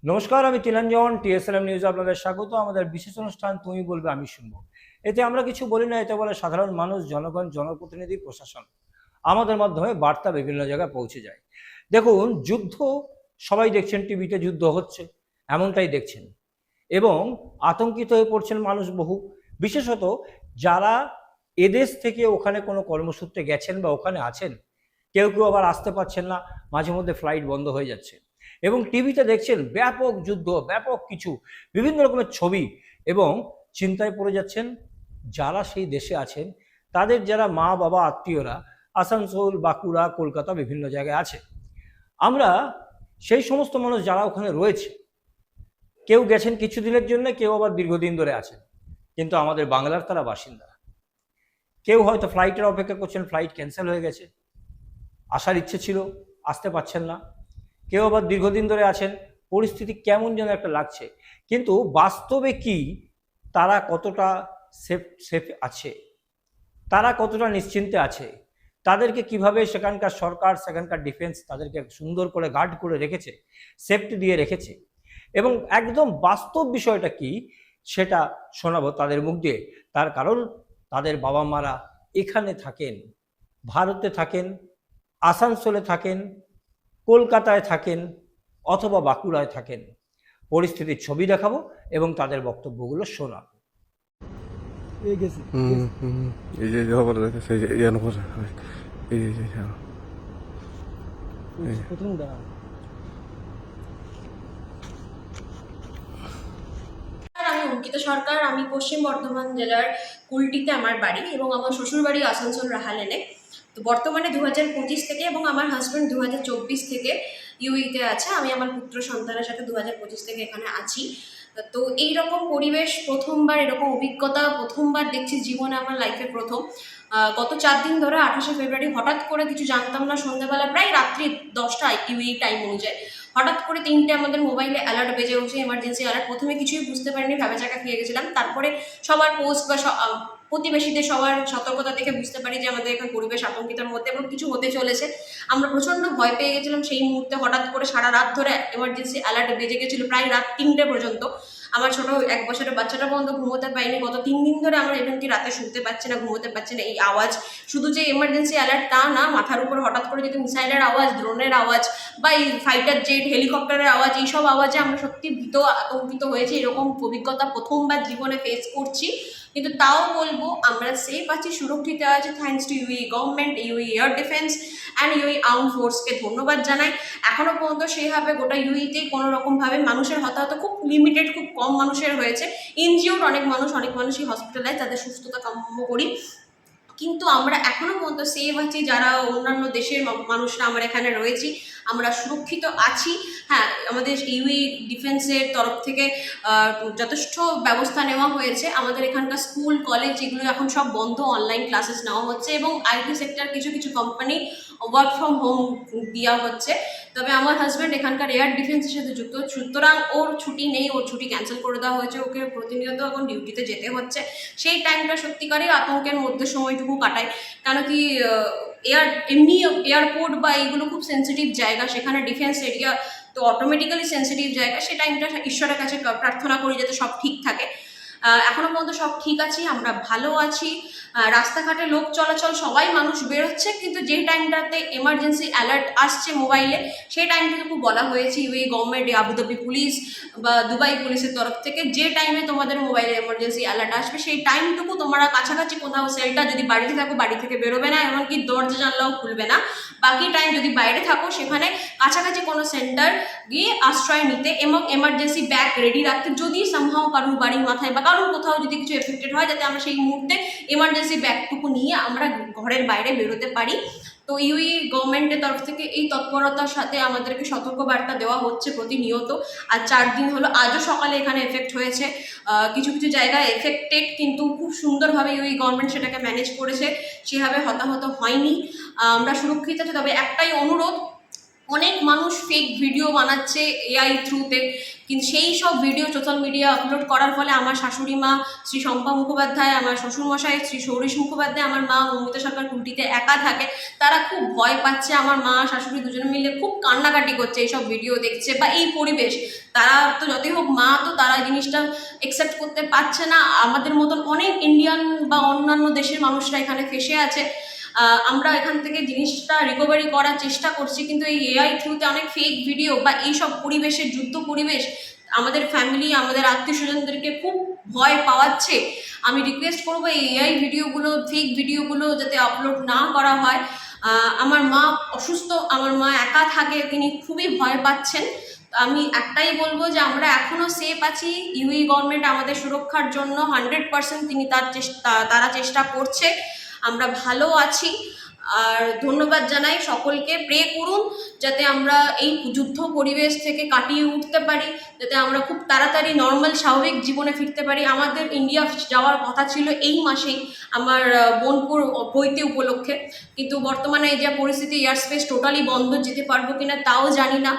নমস্কার, আমি তিলাঞ্জন। টিএসএলএম নিউজ আপনাদের স্বাগত। আমাদের বিশেষ অনুষ্ঠান তুমি বলবে আমি শুনবো। এতে আমরা কিছু বলি না, এতে বলে সাধারণ মানুষ, জনগণ, জনপ্রতিনিধি, প্রশাসন। আমাদের মাধ্যমে বার্তা বিভিন্ন জায়গায় পৌঁছে যায়। দেখুন, যুদ্ধ সবাই দেখছেন, টিভিতে যুদ্ধ হচ্ছে, এমনটাই দেখছেন, এবং আতঙ্কিত হয়ে পড়ছেন মানুষ বহু। বিশেষত যারা এদেশ থেকে ওখানে কোনো কর্মসূত্রে গেছেন বা ওখানে আছেন, কেউ কেউ আবার আসতে পারছেন না, মাঝে মধ্যে ফ্লাইট বন্ধ হয়ে যাচ্ছে, এবং টিভিতে দেখছেন ব্যাপক যুদ্ধ, ব্যাপক কিছু বিভিন্ন রকমের ছবি, এবং চিন্তায় পড়ে যাচ্ছেন যারা সেই দেশে আছেন, তাদের যারা মা বাবা আত্মীয়রা আসানসোল, বাঁকুড়া, কলকাতা বিভিন্ন জায়গায় আছে। আমরা সেই সমস্ত মানুষ যারা ওখানে রয়েছে, কেউ গেছেন কিছুদিনের জন্য, কেউ আবার দীর্ঘদিন ধরে আছেন, কিন্তু আমাদের বাংলার তারা বাসিন্দা। কেউ হয়তো ফ্লাইটের অপেক্ষা করছেন, ফ্লাইট ক্যান্সেল হয়ে গেছে, আসার ইচ্ছে ছিল, আসতে পারছেন না। কেউ আবার দীর্ঘদিন ধরে আছেন, পরিস্থিতি কেমন যেন একটা লাগছে, কিন্তু বাস্তবে কি তারা কতটা সেফ আছে, তারা কতটা নিশ্চিন্তে আছে, তাদেরকে কিভাবে সেখানকার সরকার, সেখানকার ডিফেন্স তাদেরকে সুন্দর করে গার্ড করে রেখেছে, সেফটি দিয়ে রেখেছে, এবং একদম বাস্তব বিষয়টা কি সেটা শোনাবো তাদের মুখ দিয়ে। তার কারণ তাদের বাবা মারা এখানে থাকেন, ভারতে থাকেন, আসানসোলে থাকেন, কলকাতায় থাকেন, অথবা বাঁকুড়ায় থাকেন। পরিস্থিতির ছবি দেখাবো এবং তাদের বক্তব্যগুলো শোনাবো। 이제 여버려서 이제 연구를 이제 প্রথমটা আমি অঙ্কিতা সরকার। আমি পশ্চিম বর্ধমান জেলার কুলটিতে আমার বাড়ি, এবং আমার শ্বশুর বাড়ি আসানসোল রাহালেনে। তো বর্তমানে 2025 থেকে, এবং আমার হাজব্যান্ড 2024 থেকে ইউইতে আছে। আমি আমার পুত্র সন্তানের সাথে 2025 থেকে এখানে আছি। তো এইরকম পরিবেশ প্রথমবার, এরকম অভিজ্ঞতা প্রথমবার দেখছি জীবনে, আমার লাইফে প্রথম। গত 4 দিন ধরে 28শে ফেব্রুয়ারি হঠাৎ করে কিছু জানতাম না, সন্ধ্যাবেলা প্রায় রাত্রি 10টা ইউই টাইম অনুযায়ী হঠাৎ করে 3টে আমাদের মোবাইলে অ্যালার্ট বেজে উঠছে, এমার্জেন্সি অ্যালার্ট। প্রথমে কিছুই বুঝতে পারিনি, ভ্যাবাচাকা খেয়ে গেছিলাম। তারপরে সবার পোস্ট বা প্রতিবেশীদের সবার সতর্কতা দেখে বুঝতে পারি যে আমাদের এখানে পরিবেশ আতঙ্কিতের মধ্যে এবং কিছু হতে চলেছে। আমরা প্রচণ্ড ভয় পেয়ে গেছিলাম সেই মুহূর্তে। হঠাৎ করে সারা রাত ধরে এমার্জেন্সি অ্যালার্ট বেজে গেছিলো, প্রায় রাত 3টে পর্যন্ত। আমার ছোট 1 বছরের বাচ্চাটা পর্যন্ত ঘুমোতে পারিনি। গত 3 দিন ধরে আমরা এমনকি রাতে শুতে পারছি না, ঘুমোতে পারছি না। এই আওয়াজ, শুধু যে এমার্জেন্সি অ্যালার্ট তা না, মাথার উপর হঠাৎ করে যদি মিসাইলের আওয়াজ, ড্রোনের আওয়াজ, বা এই ফাইটার জেট, হেলিকপ্টারের আওয়াজ, এইসব আওয়াজে আমরা সত্যি ভীত, আতঙ্কিত হয়েছি। এরকম অভিজ্ঞতা প্রথমবার জীবনে ফেস করছি। কিন্তু তাও বলবো আমরা সেফ আছি, সুরক্ষিত আছে, thanks to UAE government, UAE air defence and UAE arm ফোর্সকে ধন্যবাদ জানাই। এখনো পর্যন্ত সেইভাবে গোটা ইউইতেই কোনো রকমভাবে মানুষের হতাহত খুব লিমিটেড, খুব কম মানুষের হয়েছে। ইনজিওর্ড অনেক মানুষই হসপিটালাইজ, তাদের সুস্থতা কাম্য করি। কিন্তু আমরা এখনো পর্যন্ত সেভ আছি, যারা অন্যান্য দেশের মানুষরা আমরা এখানে রয়েছি, আমরা সুরক্ষিত আছি। হ্যাঁ, আমাদের ইউই ডিফেন্সের তরফ থেকে যথেষ্ট ব্যবস্থা নেওয়া হয়েছে। আমাদের এখানকার স্কুল, কলেজ এগুলো এখন সব বন্ধ, অনলাইন ক্লাসেস নেওয়া হচ্ছে, এবং আইটি সেক্টর কিছু কিছু কোম্পানি ওয়ার্ক ফ্রম হোম দেওয়া হচ্ছে। তবে আমার হাজব্যান্ড এখানকার এয়ার ডিফেন্সের সাথে যুক্ত, সুতরাং ওর ছুটি নেই, ওর ছুটি ক্যান্সেল করে দেওয়া হয়েছে। ওকে প্রতিনিয়ত এখন ডিউটিতে যেতে হচ্ছে। সেই টাইমটা সত্যিকারই আতঙ্কের মধ্যে সময়টুকু কাটায়, কেন কি এমনি এয়ারপোর্ট বা এইগুলো খুব সেন্সিটিভ জায়গা, সেখানে ডিফেন্স এরিয়া, তো অটোমেটিক্যালি সেন্সিটিভ জায়গা। সেই টাইমটা ঈশ্বরের কাছে প্রার্থনা করি যাতে সব ঠিক থাকে। এখনো পর্যন্ত সব ঠিক আছি, আমরা ভালো আছি। রাস্তাঘাটে লোক চলাচল, সবাই মানুষ বেরোচ্ছে, কিন্তু যে টাইমটাতে এমার্জেন্সি অ্যালার্ট আসছে মোবাইলে, সেই টাইমটুকু বলা হয়েছে ইউএই গভর্নমেন্ট, আবুধাবি পুলিশ বা দুবাই পুলিশের তরফ থেকে, যে টাইমে তোমাদের মোবাইলে এমার্জেন্সি অ্যালার্ট আসবে সেই টাইমটুকু তোমরা কাছাকাছি কোথাও সেল্টার, যদি বাড়িতে থাকো বাড়ি থেকে বেরোবে না, এমনকি দরজা জানলাও খুলবে না। বাকি টাইম যদি বাইরে থাকো সেখানে কাছাকাছি কোনো সেন্টার গিয়ে আশ্রয় নিতে, এবং এমার্জেন্সি ব্যাগ রেডি রাখতে, যদি সামহাও কারোর বাড়ির মাথায় বা কারোর কোথাও যদি কিছু এফেক্টেড হয়, যাতে আমরা সেই মুহূর্তে এমার্জেন্সি ব্যাগটুকু নিয়ে আমরা ঘরের বাইরে বেরোতে পারি। তো ইউই গভর্নমেন্টের তরফ থেকে এই তৎপরতার সাথে আমাদেরকে সতর্কবার্তা দেওয়া হচ্ছে প্রতিনিয়ত। আর 4 দিন হলো, আজও সকালে এখানে এফেক্ট হয়েছে, কিছু কিছু জায়গায় এফেক্টেড, কিন্তু খুব সুন্দরভাবে ইউই গভর্নমেন্ট সেটাকে ম্যানেজ করেছে, সেভাবে হতাহত হয়নি, আমরা সুরক্ষিত আছে। তবে একটাই অনুরোধ, অনেক মানুষ ফেক ভিডিও বানাচ্ছে এআই থ্রুতে, কিন্তু সেই সব ভিডিও সোশ্যাল মিডিয়া আপলোড করার ফলে আমার শাশুড়ি মা শ্রী শম্পা মুখোপাধ্যায়, আমার শ্বশুরমশাই শ্রী সৌরীশ মুখোপাধ্যায়, আমার মা মৌমিতা সরকার কুলটিতে একা থাকে, তারা খুব ভয় পাচ্ছে। আমার মা শাশুড়ি দুজনে মিলে খুব কান্নাকাটি করছে এইসব ভিডিও দেখছে বা এই পরিবেশ। তারা তো যতই হোক মা, তো তারা জিনিসটা একসেপ্ট করতে পারছে না। আমাদের মতন অনেক ইন্ডিয়ান বা অন্যান্য দেশের মানুষরা এখানে ফেসে আছে। আমরা এখান থেকে জিনিসটা রিকভারি করার চেষ্টা করছি, কিন্তু এই এআই থ্রুতে অনেক ফেক ভিডিও বা এইসব পরিবেশের যুদ্ধ পরিবেশ আমাদের ফ্যামিলি, আমাদের আত্মীয় স্বজনদেরকে খুব ভয় পাওয়াচ্ছে। আমি রিকোয়েস্ট করবো এই এআই ভিডিওগুলো, ফেক ভিডিওগুলো যাতে আপলোড না করা হয়। আমার মা অসুস্থ, আমার মা একা থাকে, তিনি খুবই ভয় পাচ্ছেন। আমি একটাই বলবো যে আমরা এখনও সেফ আছি। ইউই গভর্নমেন্ট আমাদের সুরক্ষার জন্য 100% তারা চেষ্টা করছে। আমরা ভালো আছি। আর ধন্যবাদ জানাই সকলকে। প্রে করুন যাতে আমরা এই যুদ্ধ পরিবেশ থেকে কাটিয়ে উঠতে পারি, যাতে আমরা খুব তাড়াতাড়ি নর্মাল স্বাভাবিক জীবনে ফিরতে পারি। আমাদের ইন্ডিয়া যাওয়ার কথা ছিল এই মাসেই, আমার বোনপুর বইতে উপলক্ষে, কিন্তু বর্তমানে এই যে পরিস্থিতি, এয়ার স্পেস টোটালি বন্ধ, যেতে পারবো কিনা তাও জানি না।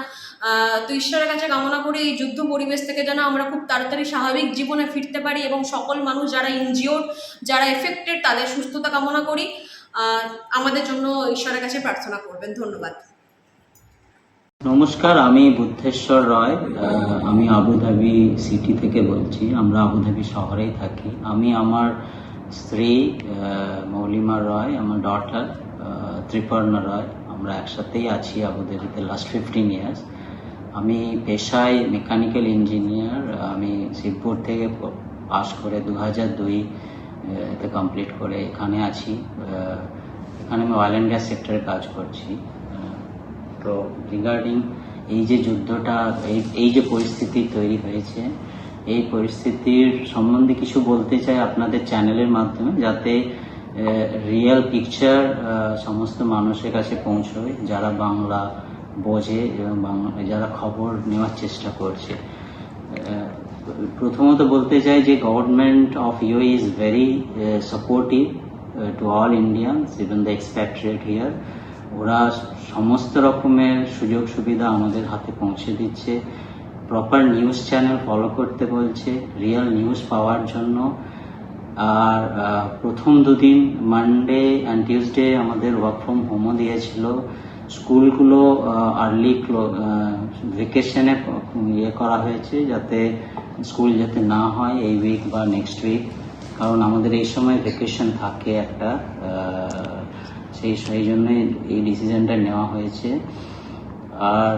তো ঈশ্বরের কাছে কামনা করি এই যুদ্ধ পরিবেশ থেকে যেন আমরা খুব তাড়াতাড়ি স্বাভাবিক জীবনে ফিরতে পারি, এবং সকল মানুষ যারা ইনজিওর্ড, যারা এফেক্টেড, তাদের সুস্থতা কামনা করি। আমাদের জন্য ঈশ্বরের কাছে প্রার্থনা করবেন। ধন্যবাদ। নমস্কার, আমি বুদ্ধেশ্বর রয়। আমি আবুধাবি সিটি থেকে বলছি। আমরা আবুধাবি শহরেই থাকি। আমি, আমার স্ত্রী মৌলিমা রয়, আমার ডটার ত্রিপর্ণা রয়, আমরা একসাথেই আছি আবুধাবিতে লাস্ট 15 ইয়ার্স। আমি পেশায় মেকানিক্যাল ইঞ্জিনিয়ার। আমি শিবপুর থেকে পাশ করে 2002-তে কমপ্লিট করে এখানে আছি। এখানে আমি অয়েল অ্যান্ড গ্যাস সেক্টরে কাজ করছি। তো রিগার্ডিং এই যে যুদ্ধটা, এই যে পরিস্থিতি তৈরি হয়েছে, এই পরিস্থিতির সম্বন্ধে কিছু বলতে চাই আপনাদের চ্যানেলের মাধ্যমে, যাতে রিয়েল পিকচার সমস্ত মানুষের কাছে পৌঁছয়, যারা বাংলা বোঝে এবং যারা খবর নেওয়ার চেষ্টা করছে। প্রথমত বলতে চাই যে government of UAE is very supportive to all Indians, even the expatriate here. ওরা সমস্ত রকমের সুযোগ সুবিধা আমাদের হাতে পৌঁছে দিচ্ছে। প্রপার নিউজ চ্যানেল ফলো করতে বলছে রিয়েল নিউজ পাওয়ার জন্য। আর প্রথম দুদিন মানডে অ্যান্ড টিউসডে আমাদের ওয়ার্ক ফ্রম হোমও দিয়েছিল। স্কুলগুলো আর্লি ভেকেশনে করা হয়েছে, যাতে স্কুল যাতে না হয় এই উইক বা নেক্সট উইক, কারণ আমাদের এই সময় ভেকেশন থাকে একটা, সেই জন্যই এই ডিসিশনটা নেওয়া হয়েছে। আর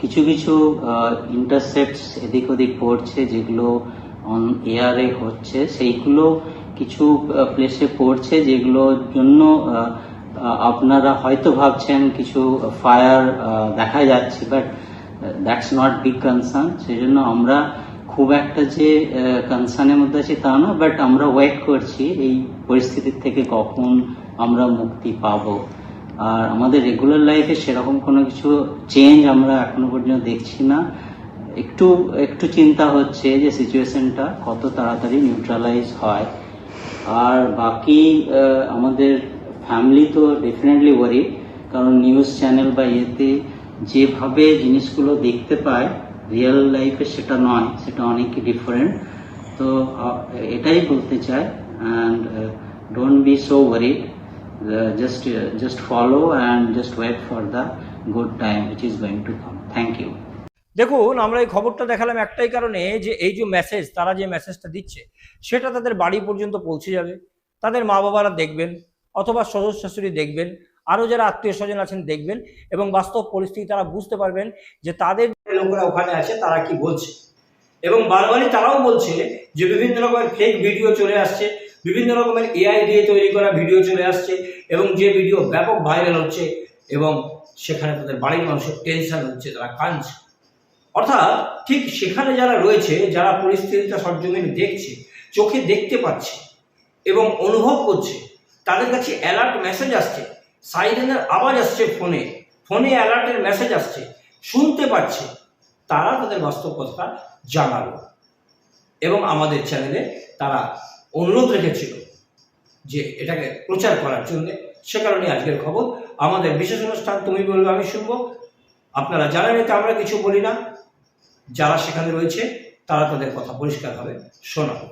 কিছু কিছু ইন্টারসেপ্টস এদিক ওদিক পড়ছে, যেগুলো অন এয়ারে হচ্ছে, সেইগুলো কিছু প্লেসে পড়ছে, যেগুলোর জন্য আপনারা হয়তো ভাবছেন কিছু ফায়ার দেখা যাচ্ছে, but that's not big concern. সেই জন্য আমরা খুব একটা যে কনসার্নের মধ্যে আছি তা না, বাট আমরা ওয়েট করছি এই পরিস্থিতির থেকে কখন আমরা মুক্তি পাবো। আর আমাদের রেগুলার লাইফে সেরকম কোনো কিছু চেঞ্জ আমরা এখনো পর্যন্ত দেখছি না। একটু চিন্তা হচ্ছে যে সিচুয়েশনটা কত তাড়াতাড়ি নিউট্রালাইজ হয়। আর বাকি আমাদের ফ্যামিলি তো ডেফিনেটলি ওয়ারি, কারণ নিউজ চ্যানেল বা ইয়েতে যেভাবে জিনিসগুলো দেখতে পায় রিয়েল লাইফে সেটা নয়, সেটা অনেক ডিফারেন্ট। তো এটাই বলতে চাই, and don't be so worried, just follow and just wait for the good time which is going to come. Thank you. দেখুন, আমরা এই খবরটা দেখালাম একটাই কারণে, যে এই যে মেসেজ, তারা যে মেসেজটা দিচ্ছে সেটা তাদের বাড়ি পর্যন্ত পৌঁছে যাবে, তাদের মা বাবারা দেখবেন, অথবা শ্বশুর শাশুড়ি দেখবেন, আরও যারা আত্মীয় স্বজন আছেন দেখবেন, এবং বাস্তব পরিস্থিতি তারা বুঝতে পারবেন যে তাদের লোকেরা ওখানে আছে তারা কি বলছে। এবং বারবারই তারাও বলছে যে বিভিন্ন রকমের ফেক ভিডিও চলে আসছে, বিভিন্ন রকমের এআই দিয়ে তৈরি করা ভিডিও চলে আসছে, এবং যে ভিডিও ব্যাপক ভাইরাল হচ্ছে, এবং সেখানে তাদের বাড়ির মানুষের টেনশন হচ্ছে, তারা কাঁদছে। অর্থাৎ ঠিক সেখানে যারা রয়েছে, যারা পরিস্থিতিটা সরজমিনে দেখছে, চোখে দেখতে পাচ্ছে এবং অনুভব করছে, তাদের কাছে অ্যালার্ট মেসেজ আসছে, সাইরেনের আওয়াজ আসছে, ফোনে অ্যালার্টের মেসেজ আসছে, শুনতে পাচ্ছে, তারা তাদের বাস্তব কথা জানালো। এবং আমাদের চ্যানেলে তারা অনুরোধ রেখেছিল যে এটাকে প্রচার করার জন্য। সে কারণে আজকের খবর, আমাদের বিশেষ অনুষ্ঠান তুমি বলবে আমি শুনবো, আপনারা জানেন, এতে আমরা কিছু বলি না, যারা সেখানে রয়েছে তারা তাদের কথা পরিষ্কারভাবে শোনাবো।